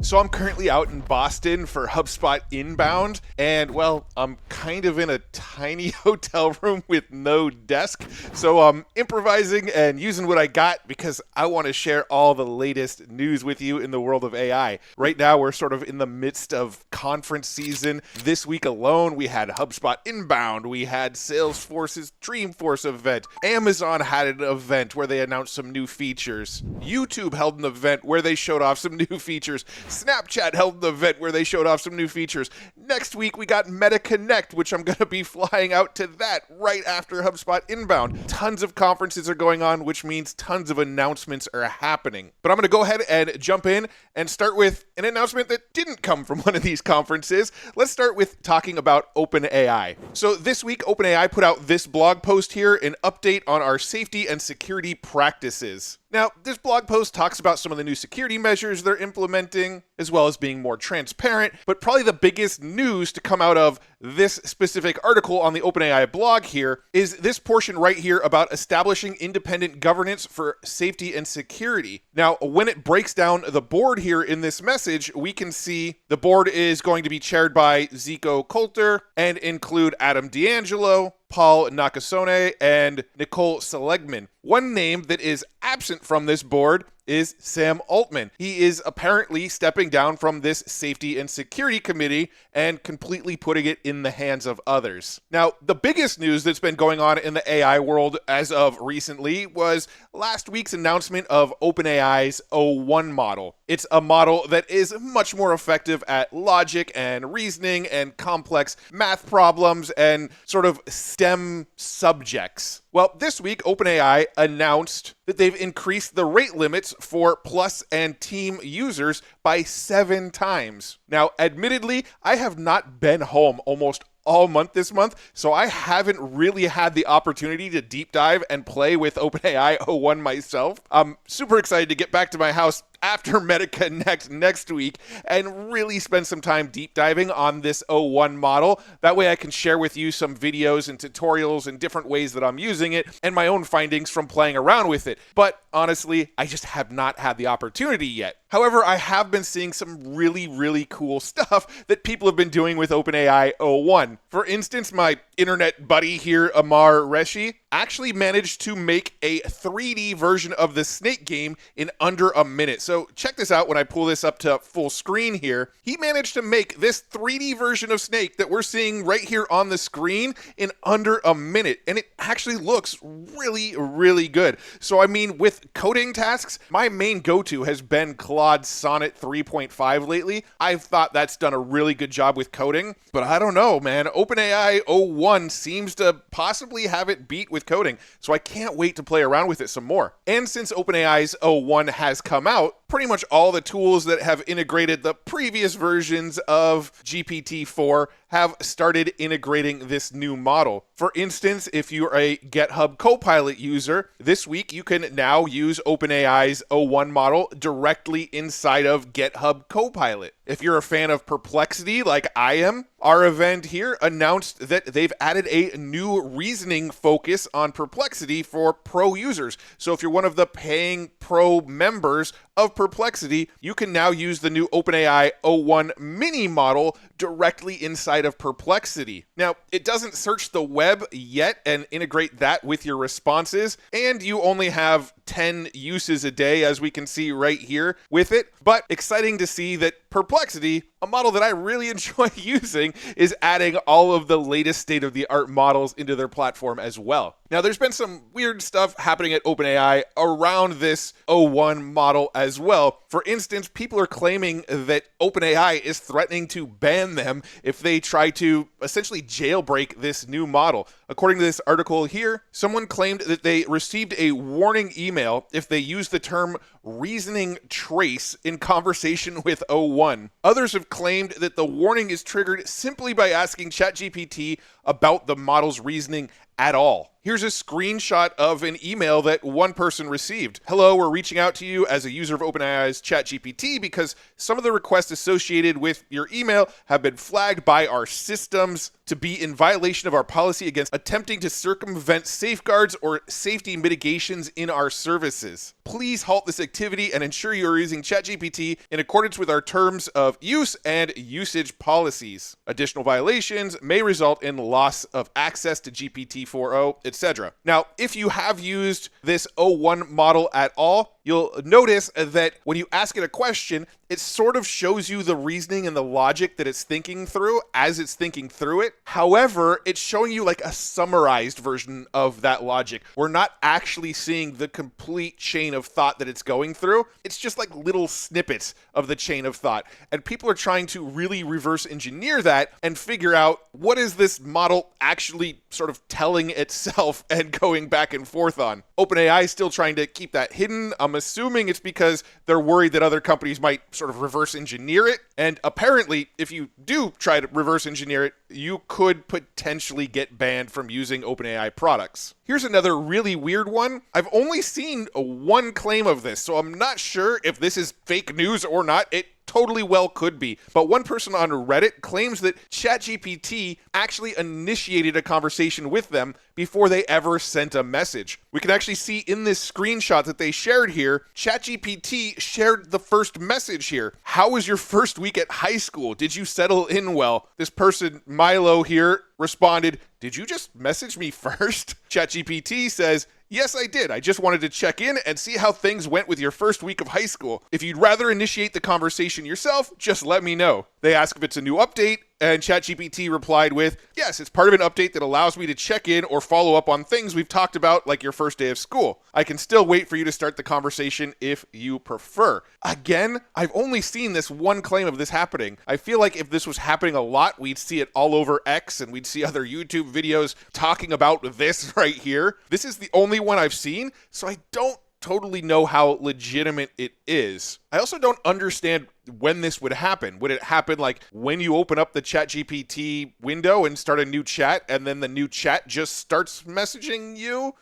So I'm currently out in Boston for HubSpot Inbound, and well, I'm kind of in a tiny hotel room with no desk. So I'm improvising and using what I got because I want to share all the latest news with you in the world of AI. Right now, we're sort of in the midst of conference season. This week alone, we had HubSpot Inbound, we had Salesforce's Dreamforce event, Amazon had an event where they announced some new features, YouTube held an event where they showed off some new features, Snapchat held an event where they showed off some new features. Next week, we got Meta Connect, which I'm going to be flying out to that right after HubSpot Inbound. Tons of conferences are going on, which means tons of announcements are happening. But I'm going to go ahead and jump in and start with an announcement that didn't come from one of these conferences. Let's start with talking about OpenAI. So this week, OpenAI put out this blog post here, an update on our safety and security practices. Now, this blog post talks about some of the new security measures they're implementing, as well as being more transparent, but probably the biggest news to come out of this specific article on the OpenAI blog here is this portion right here about establishing independent governance for safety and security. Now, when it breaks down the board here in this message, we can see the board is going to be chaired by Zico Coulter and include Adam D'Angelo, Paul Nakasone, and Nicole Seligman. One name that is absent from this board is Sam Altman. He is apparently stepping down from this safety and security committee and completely putting it in the hands of others. Now, the biggest news that's been going on in the AI world as of recently was last week's announcement of OpenAI's O1 model. It's a model that is much more effective at logic and reasoning and complex math problems and sort of STEM subjects. Well, this week, OpenAI announced that they've increased the rate limits for Plus and Team users by 7 times. Now, admittedly, I have not been home almost all month this month, so I haven't really had the opportunity to deep dive and play with OpenAI O1 myself. I'm super excited to get back to my house after Meta Connect next week and really spend some time deep diving on this O1 model. That way I can share with you some videos and tutorials and different ways that I'm using it and my own findings from playing around with it. But honestly, I just have not had the opportunity yet. However, I have been seeing some really cool stuff that people have been doing with OpenAI O1. For instance, my internet buddy here, Amar Reshi, actually managed to make a 3D version of the Snake game in under a minute. So check this out when I pull this up to full screen here. He managed to make this 3D version of Snake that we're seeing right here on the screen in under a minute. And it actually looks really good. So I mean, with coding tasks, my main go-to has been Claude Sonnet 3.5 lately. I've thought that's done a really good job with coding, but I don't know, man. OpenAI O1 seems to possibly have it beat with coding, so I can't wait to play around with it some more. And since OpenAI's O1 has come out, pretty much all the tools that have integrated the previous versions of GPT-4 have started integrating this new model. For instance, if you're a GitHub Copilot user, this week you can now use OpenAI's O1 model directly inside of GitHub Copilot. If you're a fan of Perplexity like I am, our event here announced that they've added a new reasoning focus on Perplexity for pro users. So if you're one of the paying pro members of Perplexity, you can now use the new OpenAI O1 mini model directly inside of Perplexity. Now, it doesn't search the web yet and integrate that with your responses, and you only have 10 uses a day, as we can see right here with it. But exciting to see that Perplexity, a model that I really enjoy using, is adding all of the latest state-of-the-art models into their platform as well. Now, there's been some weird stuff happening at OpenAI around this O1 model as well. For instance, people are claiming that OpenAI is threatening to ban them if they try to essentially jailbreak this new model. According to this article here, someone claimed that they received a warning email if they used the term reasoning trace in conversation with O1. Others have claimed that the warning is triggered simply by asking ChatGPT about the model's reasoning at all. Here's a screenshot of an email that one person received. Hello, we're reaching out to you as a user of OpenAI's ChatGPT because some of the requests associated with your email have been flagged by our systems to be in violation of our policy against attempting to circumvent safeguards or safety mitigations in our services. Please halt this activity and ensure you are using ChatGPT in accordance with our terms of use and usage policies. Additional violations may result in loss of access to GPT-4o, etc. Now, if you have used this O1 model at all, you'll notice that when you ask it a question, it sort of shows you the reasoning and the logic that it's thinking through as it's thinking through it. However, it's showing you like a summarized version of that logic. We're not actually seeing the complete chain of thought that it's going through. It's just like little snippets of the chain of thought. And people are trying to really reverse engineer that and figure out what is this model actually sort of telling itself and going back and forth on. OpenAI is still trying to keep that hidden. I'm assuming it's because they're worried that other companies might sort of reverse engineer it. And apparently, if you do try to reverse engineer it, you could potentially get banned from using OpenAI products. Here's another really weird one. I've only seen one claim of this, so I'm not sure if this is fake news or not. It totally well could be. But one person on Reddit claims that ChatGPT actually initiated a conversation with them before they ever sent a message. We can actually see in this screenshot that they shared here, ChatGPT shared the first message here. How was your first week at high school? Did you settle in well? This person, Milo here, responded, did you just message me first? ChatGPT says, yes, I did. I just wanted to check in and see how things went with your first week of high school. If you'd rather initiate the conversation yourself, just let me know. They ask if it's a new update, and ChatGPT replied with, yes, it's part of an update that allows me to check in or follow up on things we've talked about, like your first day of school. I can still wait for you to start the conversation if you prefer. Again, I've only seen this one claim of this happening. I feel like if this was happening a lot, we'd see it all over X, and we'd see other YouTube videos talking about this right here. This is the only one I've seen, so I don't totally know how legitimate it is. I also don't understand when this would happen. Would it happen like when you open up the ChatGPT window and start a new chat and then the new chat just starts messaging you?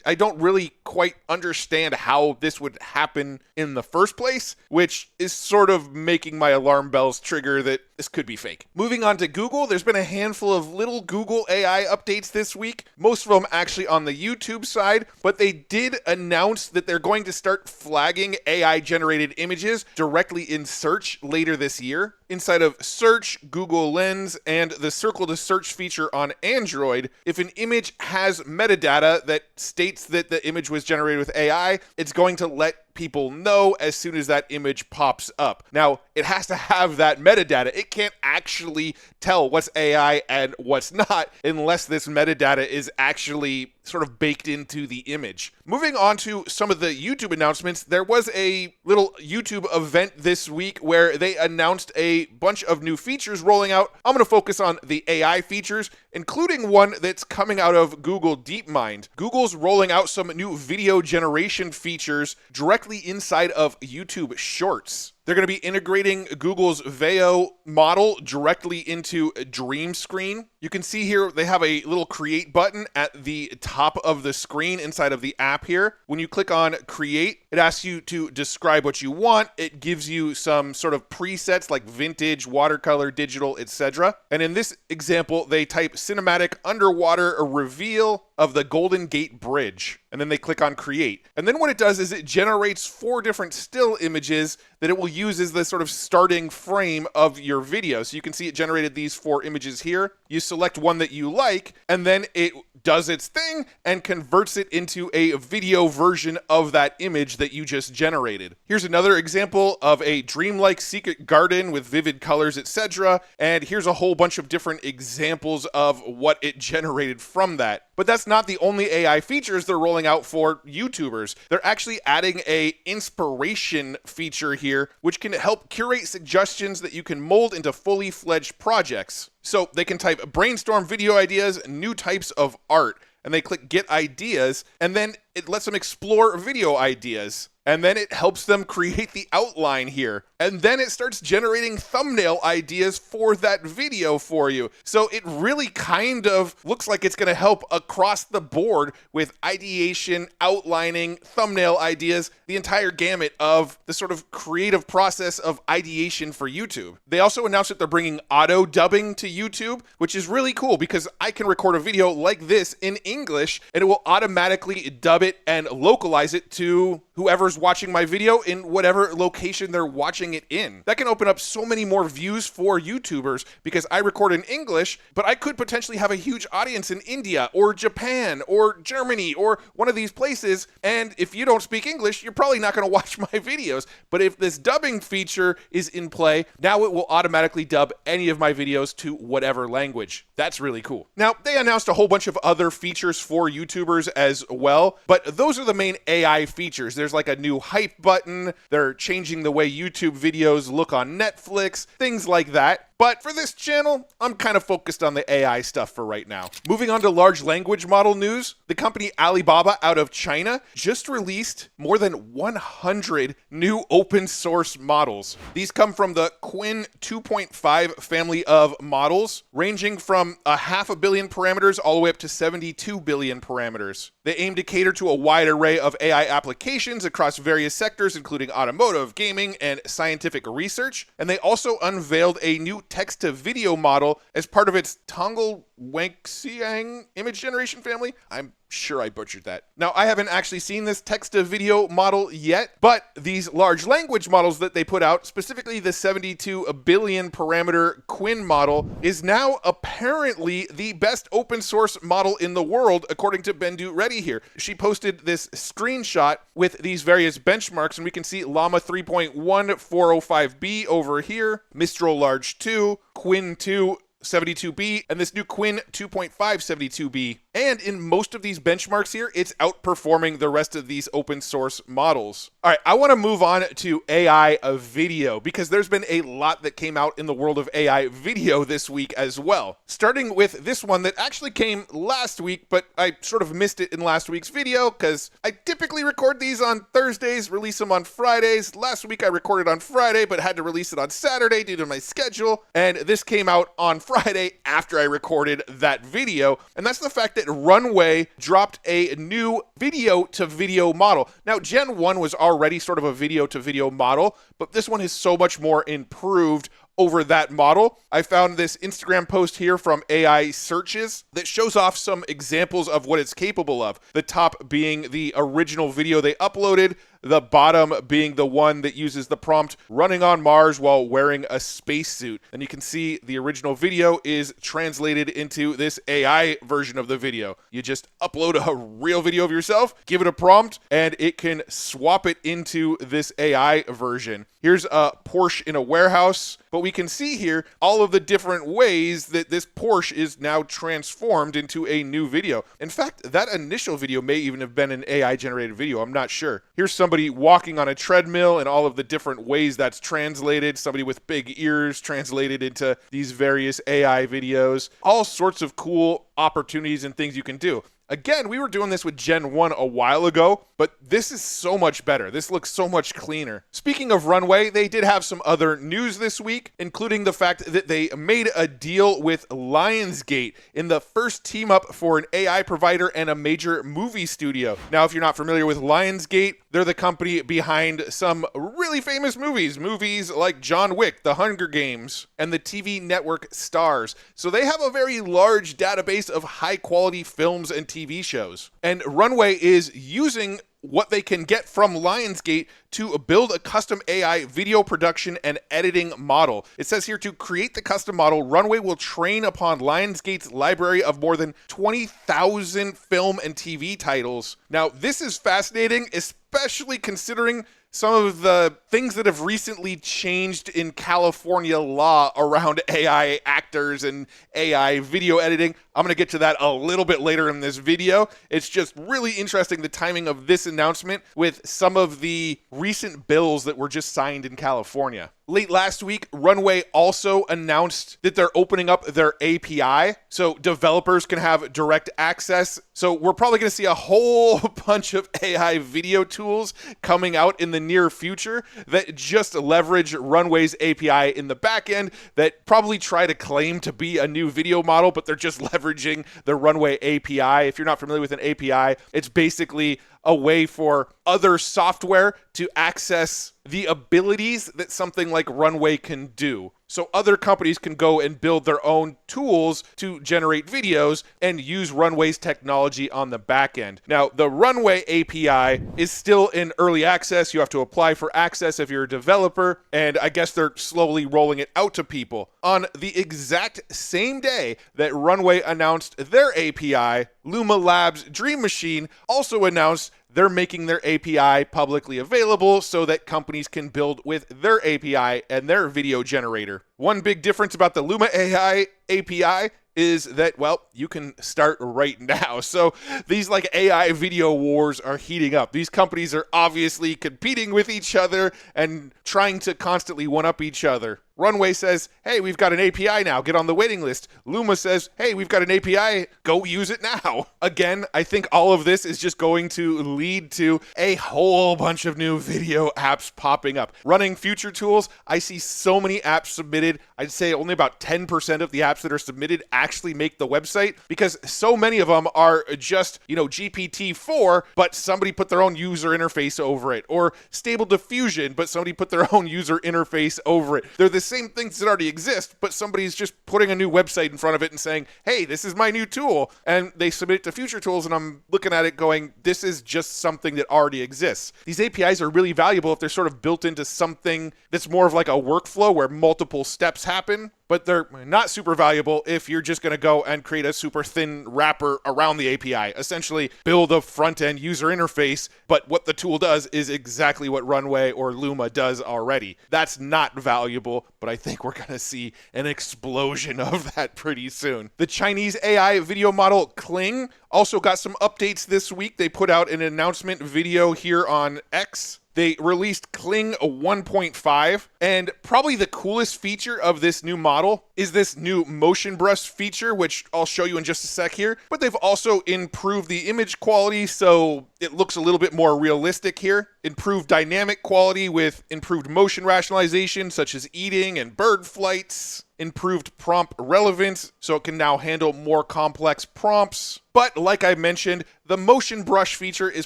I don't really quite understand how this would happen in the first place, which is sort of making my alarm bells trigger that this could be fake. Moving on to Google, there's been a handful of little Google AI updates this week, most of them actually on the YouTube side, but they did announce that they're going to start flagging AI-generated images directly in search later this year. Inside of Search, Google Lens, and the Circle to Search feature on Android, if an image has metadata that states that the image was generated with AI, it's going to let people know as soon as that image pops up. Now, it has to have that metadata. It can't actually tell what's AI and what's not unless this metadata is actually sort of baked into the image. Moving on to some of the YouTube announcements, there was a little YouTube event this week where they announced a bunch of new features rolling out. I'm going to focus on the AI features, including one that's coming out of Google DeepMind. Google's rolling out some new video generation features directly inside of YouTube Shorts. They're going to be integrating Google's Veo model directly into Dream Screen. You can see here they have a little create button at the top of the screen inside of the app here. When you click on create, it asks you to describe what you want. It gives you some sort of presets like vintage, watercolor, digital, etc. And in this example, they type cinematic underwater reveal of the Golden Gate Bridge. And then they click on create. And then what it does is it generates 4 different still images that it will use as the sort of starting frame of your video. So you can see it generated these 4 images here. You select one that you like, and then it does its thing and converts it into a video version of that image that you just generated. Here's another example of a dreamlike secret garden with vivid colors, etc. And here's a whole bunch of different examples of what it generated from that. But that's not the only AI features they're rolling out for YouTubers. They're actually adding a inspiration feature here, which can help curate suggestions that you can mold into fully fledged projects. So they can type brainstorm video ideas, new types of art, and they click get ideas, and then it lets them explore video ideas. and then it helps them create the outline here. And then it starts generating thumbnail ideas for that video for you. So it really kind of looks like it's going to help across the board with ideation, outlining, thumbnail ideas, the entire gamut of the sort of creative process of ideation for YouTube. They also announced that they're bringing auto dubbing to YouTube, which is really cool because I can record a video like this in English and it will automatically dub it and localize it to whoever's watching my video in whatever location they're watching it in. That can open up so many more views for YouTubers because I record in English, but I could potentially have a huge audience in India or Japan or Germany or one of these places. And if you don't speak English, you're probably not going to watch my videos. But if this dubbing feature is in play, now it will automatically dub any of my videos to whatever language. That's really cool. Now, they announced a whole bunch of other features for YouTubers as well, but those are the main AI features. There's like a new hype button. They're changing the way YouTube videos look on Netflix, things like that. But for this channel, I'm kind of focused on the AI stuff for right now. Moving on to large language model news, the company Alibaba out of China just released more than 100 new open source models. These come from the Qwen 2.5 family of models, ranging from 500 million parameters all the way up to 72 billion parameters. They aim to cater to a wide array of AI applications across various sectors, including automotive, gaming, and scientific research. And they also unveiled a new text-to-video model as part of its Tongl Wanxiang image generation family. I'm sure I butchered that. Now, I haven't actually seen this text-to-video model yet, but these large language models that they put out, specifically the 72 billion parameter Qwen model, is now apparently the best open source model in the world, according to Bendu Reddy here. She posted this screenshot with these various benchmarks, and we can see Llama 3.1 405B over here, Mistral Large 2, Qwen 2, 72B, and this new Qwen 2.5 72B. And in most of these benchmarks here, it's outperforming the rest of these open source models. All right, I want to move on to AI video because there's been a lot that came out in the world of AI video this week as well. Starting with this one that actually came last week, but I sort of missed it in last week's video because I typically record these on Thursdays, release them on Fridays. Last week I recorded on Friday, but had to release it on Saturday due to my schedule. And this came out on Friday after I recorded that video. And that's the fact that Runway dropped a new video-to-video model. Now, Gen 1 was already sort of a video-to-video model, but this one is so much more improved over that model. I found this Instagram post here from AI Searches that shows off some examples of what it's capable of. The top being the original video they uploaded, the bottom being the one that uses the prompt running on Mars while wearing a spacesuit. And you can see the original video is translated into this AI version of the video. You just upload a real video of yourself, give it a prompt, and it can swap it into this AI version. Here's a Porsche in a warehouse, but we can see here all of the different ways that this Porsche is now transformed into a new video. In fact, that initial video may even have been an AI generated video. I'm not sure. Here's somebody walking on a treadmill and all of the different ways that's translated. Somebody with big ears translated into these various AI videos. All sorts of cool opportunities and things you can do. Again, we were doing this with Gen 1 a while ago, but this is so much better. This looks so much cleaner. Speaking of Runway, they did have some other news this week, including the fact that they made a deal with Lionsgate in the first team up for an AI provider and a major movie studio. Now, if you're not familiar with Lionsgate, they're the company behind some really famous movies like John Wick, The Hunger Games, and the TV network Stars. So they have a very large database of high-quality films and TV shows. And Runway is using what they can get from Lionsgate to build a custom AI video production and editing model. It says here to create the custom model, Runway will train upon Lionsgate's library of more than 20,000 film and TV titles. Now, this is fascinating, especially considering some of the things that have recently changed in California law around AI actors and AI video editing. I'm going to get to that a little bit later in this video. It's just really interesting, the timing of this announcement with some of the recent bills that were just signed in California. Late last week, Runway also announced that they're opening up their API so developers can have direct access. So we're probably going to see a whole bunch of AI video tools coming out in the near future that just leverage Runway's API in the back end that probably try to claim to be a new video model, but they're just leveraging the Runway API. If you're not familiar with an API, it's basically a way for other software to access the abilities that something like Runway can do. So other companies can go and build their own tools to generate videos and use Runway's technology on the back end. Now, the Runway API is still in early access. You have to apply for access if you're a developer, and I guess they're slowly rolling it out to people. On the exact same day that Runway announced their API, Luma Labs' Dream Machine also announced they're making their API publicly available so that companies can build with their API and their video generator. One big difference about the Luma AI API is that, well, you can start right now. So these like AI video wars are heating up. These companies are obviously competing with each other and trying to constantly one-up each other. Runway says, hey, we've got an API now, get on the waiting list. Luma says, hey, we've got an API, go use it now. Again, I think all of this is just going to lead to a whole bunch of new video apps popping up. Running future tools, I see so many apps submitted. I'd say only about 10% of the apps that are submitted actually make the website because so many of them are just, GPT-4, but somebody put their own user interface over it, or Stable Diffusion, but somebody put their own user interface over it. They're the same things that already exist, but somebody's just putting a new website in front of it and saying, hey, this is my new tool. And they submit it to future tools, and I'm looking at it going, this is just something that already exists. These APIs are really valuable if they're sort of built into something that's more of like a workflow where multiple steps happen. But they're not super valuable if you're just going to go and create a super thin wrapper around the API. Essentially, build a front-end user interface, but what the tool does is exactly what Runway or Luma does already. That's not valuable, but I think we're going to see an explosion of that pretty soon. The Chinese AI video model Kling also got some updates this week. They put out an announcement video here on X. They released Kling 1.5, and probably the coolest feature of this new model is this new motion brush feature, which I'll show you in just a sec here. But they've also improved the image quality, so it looks a little bit more realistic here. Improved dynamic quality with improved motion rationalization, such as eating and bird flights. Improved prompt relevance, so it can now handle more complex prompts. But like I mentioned, the motion brush feature is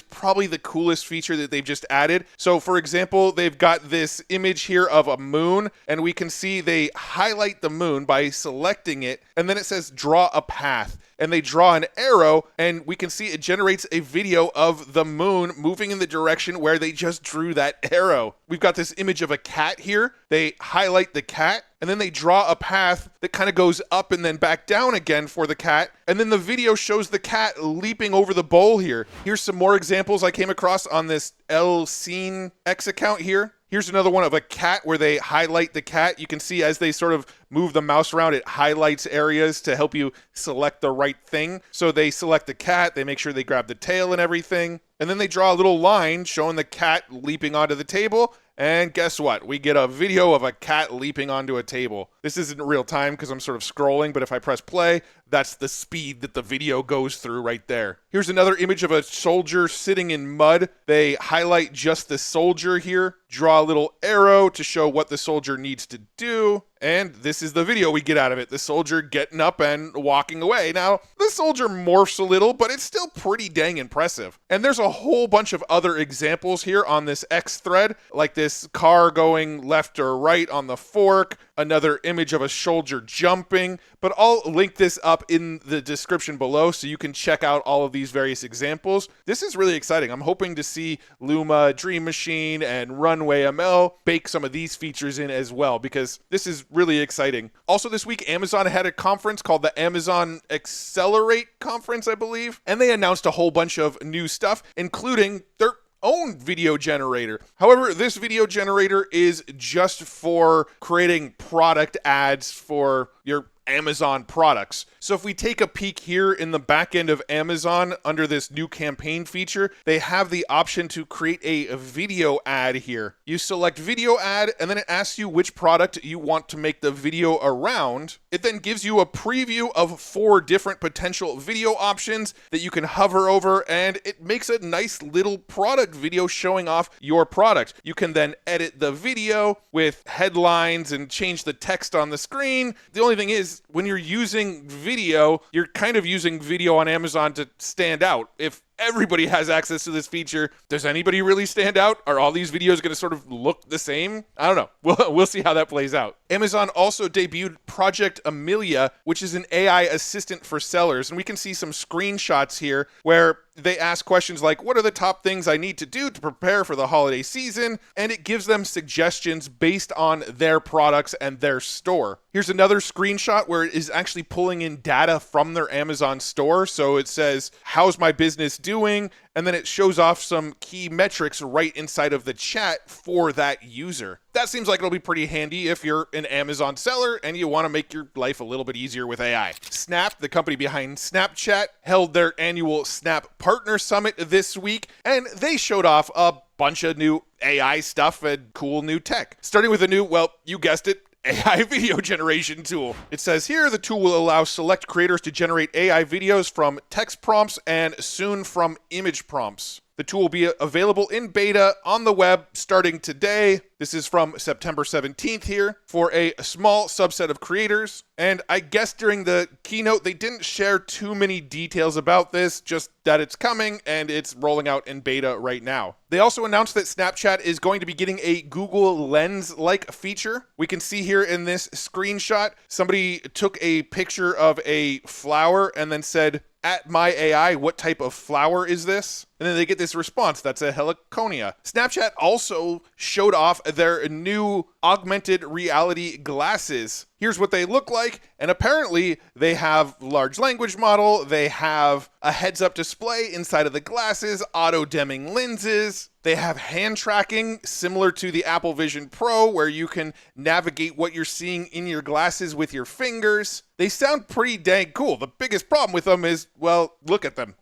probably the coolest feature that they've just added. So for example, they've got this image here of a moon, and we can see they highlight the moon by selecting it, and then it says draw a path. And they draw an arrow, and we can see it generates a video of the moon moving in the direction where they just drew that arrow. We've got this image of a cat here. They highlight the cat, and then they draw a path that kind of goes up and then back down again for the cat. And then the video shows the cat leaping over the bowl here. Here's some more examples I came across on this El Scene X account here. Here's another one of a cat where they highlight the cat. You can see as they sort of move the mouse around, it highlights areas to help you select the right thing. So they select the cat, they make sure they grab the tail and everything. And then they draw a little line showing the cat leaping onto the table. And guess what? We get a video of a cat leaping onto a table. This isn't real time because I'm sort of scrolling, but if I press play, that's the speed that the video goes through right there. Here's another image of a soldier sitting in mud. They highlight just the soldier here, draw a little arrow to show what the soldier needs to do. And this is the video we get out of it. The soldier getting up and walking away. Now, the soldier morphs a little, but it's still pretty dang impressive. And there's a whole bunch of other examples here on this X thread, like this car going left or right on the fork, another image of a soldier jumping, but I'll link this up in the description below so you can check out all of these various examples. This is really exciting. I'm hoping to see Luma, Dream Machine, and Runway ML bake some of these features in as well, because this is really exciting. Also this week, Amazon had a conference called the Amazon Accelerate Conference, I believe, and they announced a whole bunch of new stuff, including their own video generator. However, this video generator is just for creating product ads for, your Amazon products. So if we take a peek here in the back end of Amazon under this new campaign feature, they have the option to create a video ad here. You select video ad and then it asks you which product you want to make the video around. It then gives you a preview of 4 different potential video options that you can hover over, and it makes a nice little product video showing off your product. You can then edit the video with headlines and change the text on the screen. The only thing is, when you're using video, you're kind of using video on Amazon to stand out. If everybody has access to this feature, does anybody really stand out? Are all these videos going to sort of look the same? I don't know. We'll see how that plays out. Amazon also debuted Project Amelia, which is an AI assistant for sellers. And we can see some screenshots here where they ask questions like, what are the top things I need to do to prepare for the holiday season? And it gives them suggestions based on their products and their store. Here's another screenshot where it is actually pulling in data from their Amazon store. So it says, how's my business doing? And then it shows off some key metrics right inside of the chat for that user. That seems like it'll be pretty handy if you're an Amazon seller and you want to make your life a little bit easier with AI. Snap, the company behind Snapchat, held their annual Snap Partner Summit this week, and they showed off a bunch of new AI stuff and cool new tech. Starting with a new, well, you guessed it, AI video generation tool. It says here the tool will allow select creators to generate AI videos from text prompts and soon from image prompts. The tool will be available in beta on the web starting today. This is from September 17th here for a small subset of creators. And I guess during the keynote, they didn't share too many details about this, just that it's coming and it's rolling out in beta right now. They also announced that Snapchat is going to be getting a Google Lens-like feature. We can see here in this screenshot, somebody took a picture of a flower and then said, at my AI, what type of flower is this? And then they get this response, that's a heliconia. Snapchat also showed off their new augmented reality glasses. Here's what they look like, and apparently they have large language model, they have a heads-up display inside of the glasses, auto-dimming lenses, they have hand tracking similar to the Apple Vision Pro where you can navigate what you're seeing in your glasses with your fingers. They sound pretty dang cool. The biggest problem with them is, well, look at them.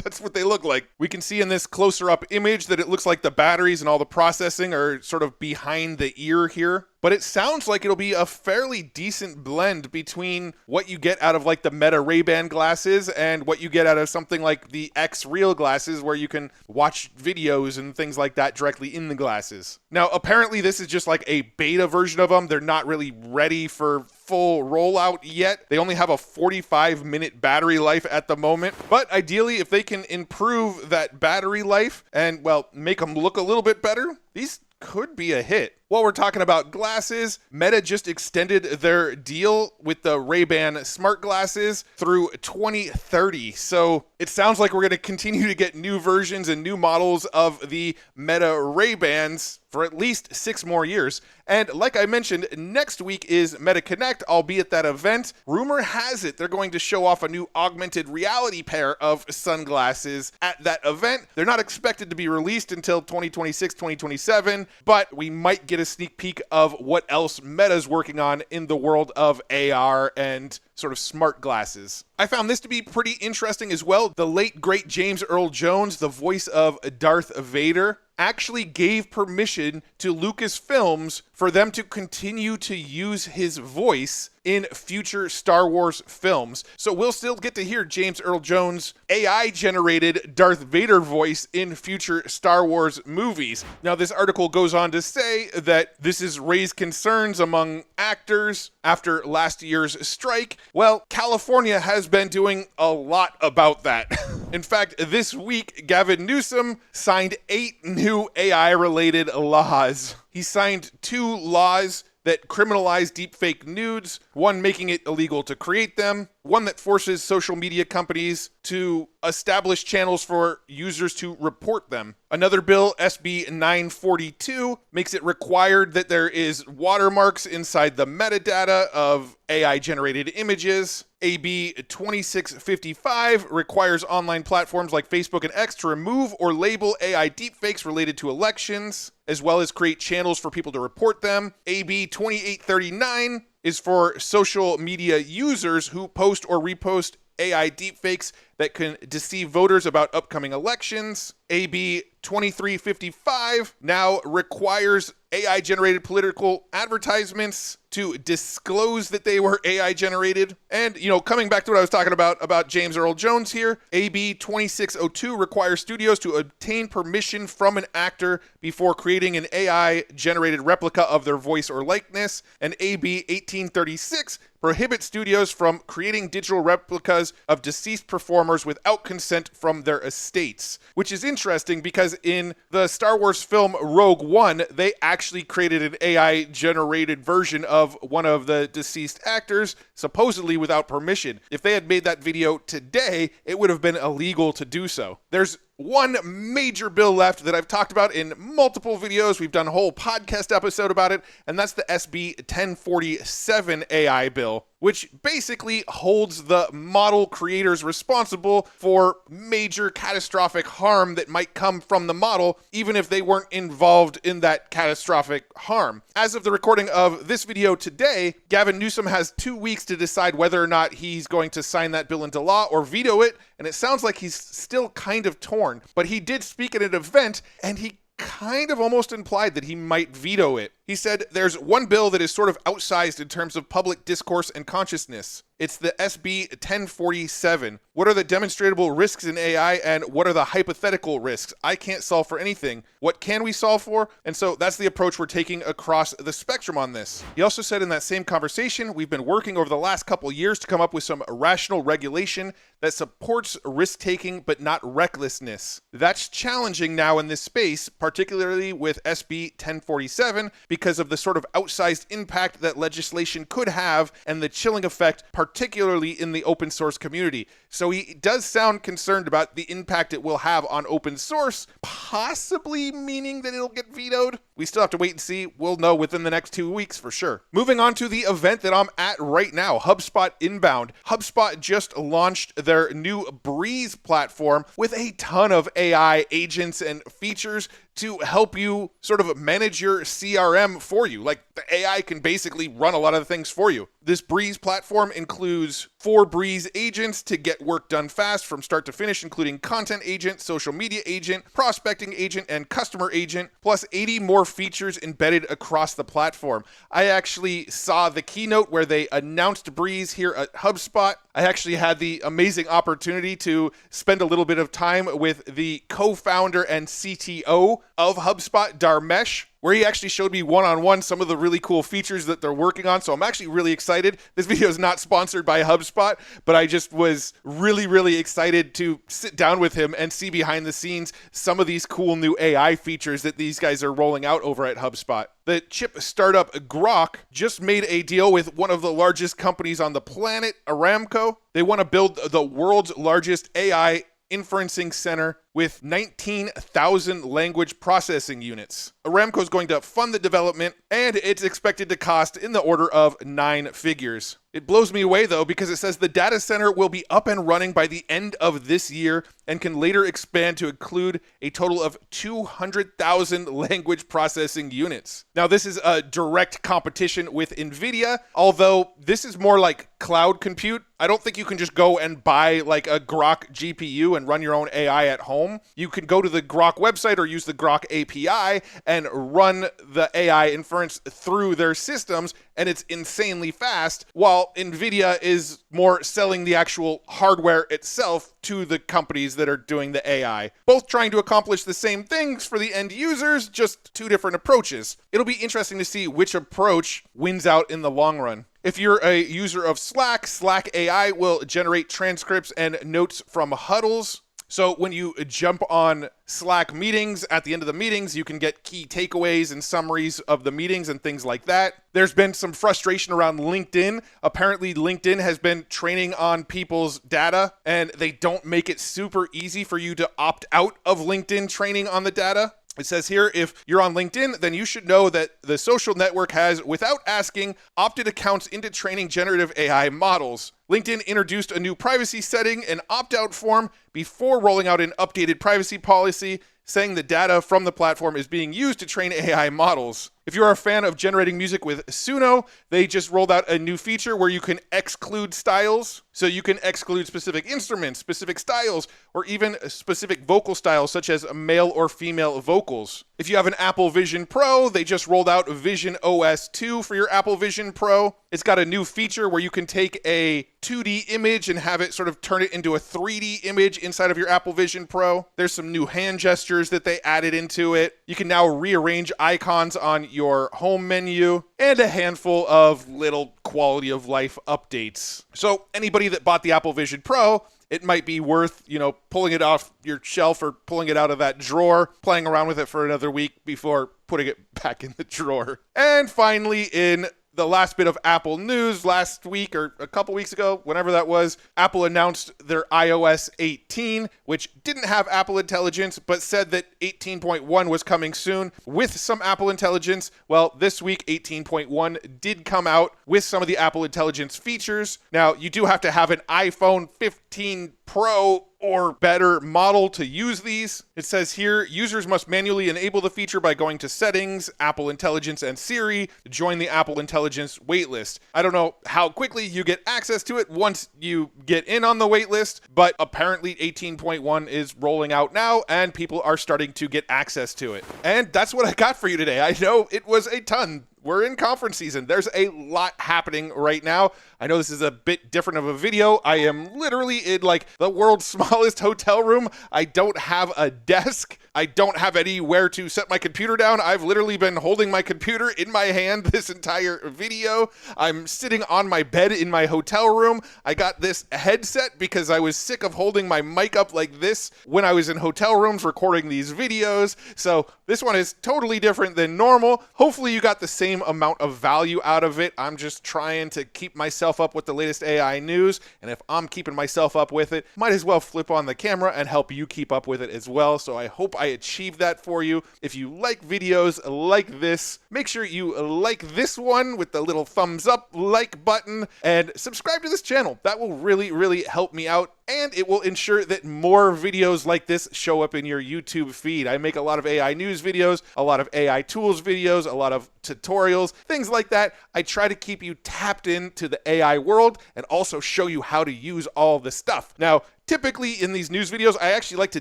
That's what they look like. We can see in this closer up image that it looks like the batteries and all the processing are sort of behind the ear here. But it sounds like it'll be a fairly decent blend between what you get out of like the Meta Ray-Ban glasses and what you get out of something like the X Real glasses where you can watch videos and things like that directly in the glasses. Now, apparently this is just like a beta version of them. They're not really ready for full rollout yet. They only have a 45-minute battery life at the moment. But ideally, if they can improve that battery life and, well, make them look a little bit better, these could be a hit. While we're talking about glasses, Meta just extended their deal with the Ray-Ban smart glasses through 2030. So it sounds like we're going to continue to get new versions and new models of the Meta Ray-Bans for at least 6 more years. And like I mentioned, next week is Meta Connect. I'll be at that event. Rumor has it they're going to show off a new augmented reality pair of sunglasses at that event. They're not expected to be released until 2026, 2027, but we might get a sneak peek of what else Meta's working on in the world of AR and sort of smart glasses. I found this to be pretty interesting as well. The late, great James Earl Jones, the voice of Darth Vader, actually gave permission to Lucasfilms for them to continue to use his voice in future Star Wars films. So we'll still get to hear James Earl Jones' AI-generated Darth Vader voice in future Star Wars movies. Now, this article goes on to say that this has raised concerns among actors after last year's strike. Well, California has been doing a lot about that. In fact, this week, Gavin Newsom signed 8 new AI-related laws. He signed 2 laws that criminalize deepfake nudes, one making it illegal to create them, one that forces social media companies to establish channels for users to report them. Another bill, SB 942, makes it required that there is watermarks inside the metadata of AI-generated images. AB 2655 requires online platforms like Facebook and X to remove or label AI deepfakes related to elections, as well as create channels for people to report them. AB 2839 is for social media users who post or repost AI deepfakes that can deceive voters about upcoming elections. AB 2355 now requires AI-generated political advertisements to disclose that they were AI-generated. And, coming back to what I was talking about James Earl Jones here, AB 2602 requires studios to obtain permission from an actor before creating an AI-generated replica of their voice or likeness. And AB 1836 prohibits studios from creating digital replicas of deceased performers without consent from their estates, which is interesting because in the Star Wars film Rogue One, they actually created an AI-generated version of one of the deceased actors, supposedly without permission. If they had made that video today, it would have been illegal to do so. There's one major bill left that I've talked about in multiple videos. We've done a whole podcast episode about it, and that's the SB 1047 AI bill, which basically holds the model creators responsible for major catastrophic harm that might come from the model, even if they weren't involved in that catastrophic harm. As of the recording of this video today, Gavin Newsom has 2 weeks to decide whether or not he's going to sign that bill into law or veto it, and it sounds like he's still kind of torn. But he did speak at an event, and he kind of almost implied that he might veto it. He said, "There's one bill that is sort of outsized in terms of public discourse and consciousness. It's the SB 1047. What are the demonstrable risks in AI and what are the hypothetical risks? I can't solve for anything. What can we solve for?" And so that's the approach we're taking across the spectrum on this. He also said in that same conversation, "We've been working over the last couple years to come up with some rational regulation that supports risk-taking but not recklessness. That's challenging now in this space, particularly with SB 1047, because of the sort of outsized impact that legislation could have and the chilling effect, particularly in the open source community." So he does sound concerned about the impact it will have on open source, possibly meaning that it'll get vetoed. We still have to wait and see. We'll know within the next 2 weeks for sure. Moving on to the event that I'm at right now, HubSpot Inbound. HubSpot just launched their new Breeze platform with a ton of AI agents and features to help you sort of manage your CRM for you. Like, the AI can basically run a lot of the things for you. This Breeze platform includes 4 Breeze agents to get work done fast from start to finish, including content agent, social media agent, prospecting agent, and customer agent, plus 80 more features embedded across the platform. I actually saw the keynote where they announced Breeze here at HubSpot. I actually had the amazing opportunity to spend a little bit of time with the co-founder and CTO of HubSpot, Dharmesh, where he actually showed me one-on-one some of the really cool features that they're working on. So I'm actually really excited. This video is not sponsored by HubSpot, but I just was really, really excited to sit down with him and see behind the scenes some of these cool new AI features that these guys are rolling out over at HubSpot. The chip startup Groq just made a deal with one of the largest companies on the planet, Aramco. They want to build the world's largest AI inferencing center with 19,000 language processing units. Aramco is going to fund the development, and it's expected to cost in the order of 9 figures. It blows me away, though, because it says the data center will be up and running by the end of this year and can later expand to include a total of 200,000 language processing units. Now, this is a direct competition with NVIDIA, although this is more like cloud compute. I don't think you can just go and buy like a Groq GPU and run your own AI at home. You can go to the Groq website or use the Groq API and run the AI inference through their systems, and it's insanely fast, while NVIDIA is more selling the actual hardware itself to the companies that are doing the AI. Both trying to accomplish the same things for the end users, just 2 different approaches. It'll be interesting to see which approach wins out in the long run. If you're a user of Slack, Slack AI will generate transcripts and notes from huddles. So when you jump on Slack meetings, at the end of the meetings, you can get key takeaways and summaries of the meetings and things like that. There's been some frustration around LinkedIn. Apparently, LinkedIn has been training on people's data, and they don't make it super easy for you to opt out of LinkedIn training on the data. It says here, if you're on LinkedIn, then you should know that the social network has, without asking, opted accounts into training generative AI models. LinkedIn introduced a new privacy setting and opt-out form before rolling out an updated privacy policy, saying the data from the platform is being used to train AI models. If you're a fan of generating music with Suno, they just rolled out a new feature where you can exclude styles. So you can exclude specific instruments, specific styles, or even specific vocal styles such as male or female vocals. If you have an Apple Vision Pro, they just rolled out Vision OS 2 for your Apple Vision Pro. It's got a new feature where you can take a 2D image and have it sort of turn it into a 3D image inside of your Apple Vision Pro. There's some new hand gestures that they added into it. You can now rearrange icons on your home menu, and a handful of little quality of life updates. So anybody that bought the Apple Vision Pro, it might be worth, pulling it off your shelf or pulling it out of that drawer, playing around with it for another week before putting it back in the drawer. And finally, in the last bit of Apple news, last week or a couple weeks ago, whenever that was, Apple announced their iOS 18, which didn't have Apple Intelligence, but said that 18.1 was coming soon with some Apple Intelligence. Well, this week, 18.1 did come out with some of the Apple Intelligence features. Now, you do have to have an iPhone 15 Pro or better model to use these. It says here, users must manually enable the feature by going to Settings, Apple Intelligence, and Siri to join the Apple Intelligence waitlist. I don't know how quickly you get access to it once you get in on the waitlist, but apparently 18.1 is rolling out now, and people are starting to get access to it. And that's what I got for you today. I know it was a ton. We're in conference season. There's a lot happening right now. I know this is a bit different of a video. I am literally in the world's smallest hotel room. I don't have a desk. I don't have anywhere to set my computer down. I've literally been holding my computer in my hand this entire video. I'm sitting on my bed in my hotel room. I got this headset because I was sick of holding my mic up like this when I was in hotel rooms recording these videos. So this one is totally different than normal. Hopefully you got the same amount of value out of it. I'm just trying to keep myself up with the latest AI news. And if I'm keeping myself up with it, might as well flip on the camera and help you keep up with it as well. So I hope I achieved that for you. If you like videos like this, make sure you like this one with the little thumbs up like button and subscribe to this channel. That will really, really help me out. And it will ensure that more videos like this show up in your YouTube feed. I make a lot of AI news videos, a lot of AI tools videos, a lot of tutorials, things like that. I try to keep you tapped into the AI world and also show you how to use all the stuff. Now, typically in these news videos, I actually like to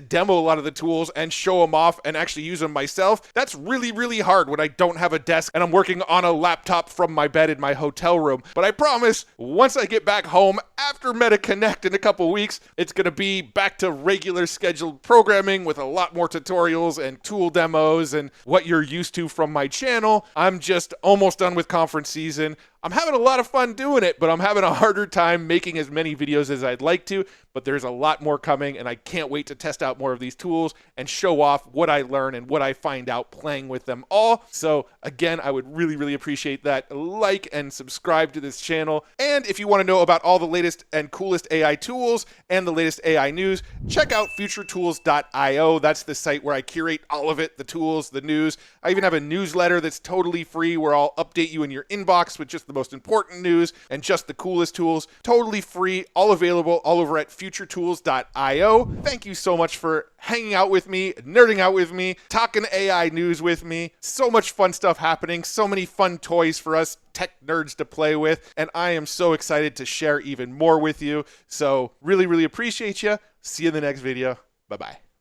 demo a lot of the tools and show them off and actually use them myself. That's really, really hard when I don't have a desk and I'm working on a laptop from my bed in my hotel room. But I promise, once I get back home after Meta Connect in a couple weeks, it's going to be back to regular scheduled programming with a lot more tutorials and tool demos and what you're used to from my channel. I'm just almost done with conference season. I'm having a lot of fun doing it, but I'm having a harder time making as many videos as I'd like to, but there's a lot more coming, and I can't wait to test out more of these tools and show off what I learn and what I find out playing with them all. So again, I would really, really appreciate that. Like and subscribe to this channel. And if you want to know about all the latest and coolest AI tools and the latest AI news, check out futuretools.io. That's the site where I curate all of it, the tools, the news. I even have a newsletter that's totally free where I'll update you in your inbox with just the most important news and just the coolest tools. Totally free, all available all over at futuretools.io. Thank you so much for hanging out with me, nerding out with me, talking AI news with me. So much fun stuff happening, so many fun toys for us tech nerds to play with, and I am so excited to share even more with you. So really, really appreciate you. See you in the next video. Bye-bye.